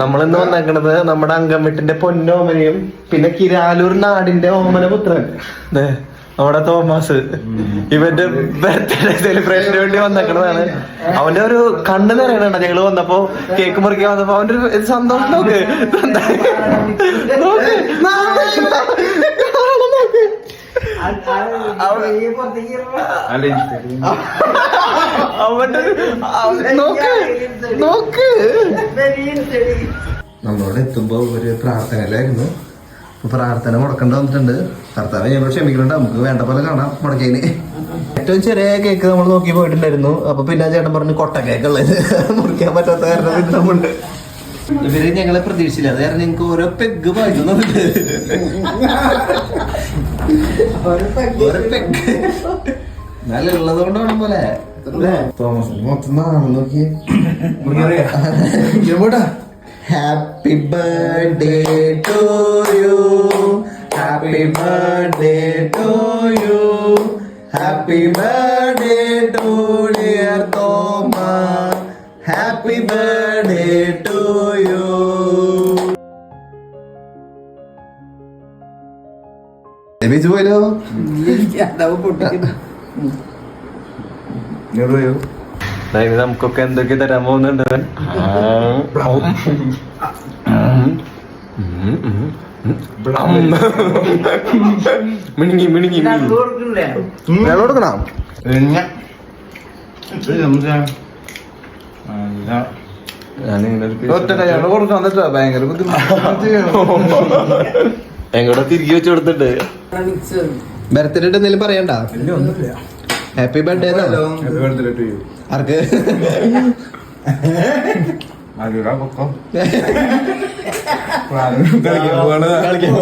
നമ്മളിന്ന് വന്നേക്കണത് നമ്മുടെ അങ്കംവെട്ടിന്റെ പൊന്നോമനയും പിന്നെ കിരാലൂർ നാടിന്റെ ഓമന പുത്രൻ നമ്മുടെ തോമസ് ഇവന്റെ ബർത്ത്ഡേ സെലിബ്രേഷന് വേണ്ടി വന്നേക്കണതാണ്. അവന്റെ ഒരു കണ്ണ് നിറയണ ഞങ്ങള് വന്നപ്പോ കേക്ക് മുറിക്കാൻ വന്നപ്പോ അവന്റെ ഒരു സന്തോഷം നോക്ക്. നമ്മളോട് എത്തുമ്പോ ഒരു പ്രാർത്ഥനയിലായിരുന്നു. പ്രാർത്ഥന മുടക്കേണ്ട വന്നിട്ടുണ്ട്. കർത്താവ് ഞങ്ങൾ ക്ഷമിക്കുന്നുണ്ട്. നമുക്ക് വേണ്ട പോലെ കാണാം മുടക്കേന്. ഏറ്റവും ചെറിയ കേക്ക് നമ്മൾ നോക്കി പോയിട്ടുണ്ടായിരുന്നു. അപ്പൊ പിന്നെ ചേട്ടൻ പറഞ്ഞു കൊട്ട കേക്കുള്ളത് മുറിക്കാൻ പറ്റാത്ത കാരണം നമ്മളുണ്ട്. ഇവര് ഞങ്ങളെ പ്രതീക്ഷിച്ചില്ല. അത് കാരണം ഞങ്ങൾക്ക് ഓരോ പെഗ് വായിക്കുന്നുണ്ട്. നല്ല ഉള്ളത് കൊണ്ട് വേണം പോലെ തോമസ് മൊത്തം നാളെ നോക്കിയേ. Happy birthday to you, happy birthday to you, happy birthday to dear Thoma, happy birthday to you. Beach പോയല്ലോ. നമുക്കൊക്കെ എന്തൊക്കെ തരാൻ പോകുന്നുണ്ട്. മിണിങ്ങി മിണിങ്ങി വെള്ളം കൊടുക്കണം. ഭയങ്കര ബുദ്ധിമുട്ട്. എങ്ങോട്ട് തിരികെ വെച്ച് കൊടുത്തിട്ട് ബർത്ത്ഡേ എന്തെങ്കിലും പറയണ്ട. ഹാപ്പി ബർത്ത്ഡേ ആർക്ക് കളിക്കാൻ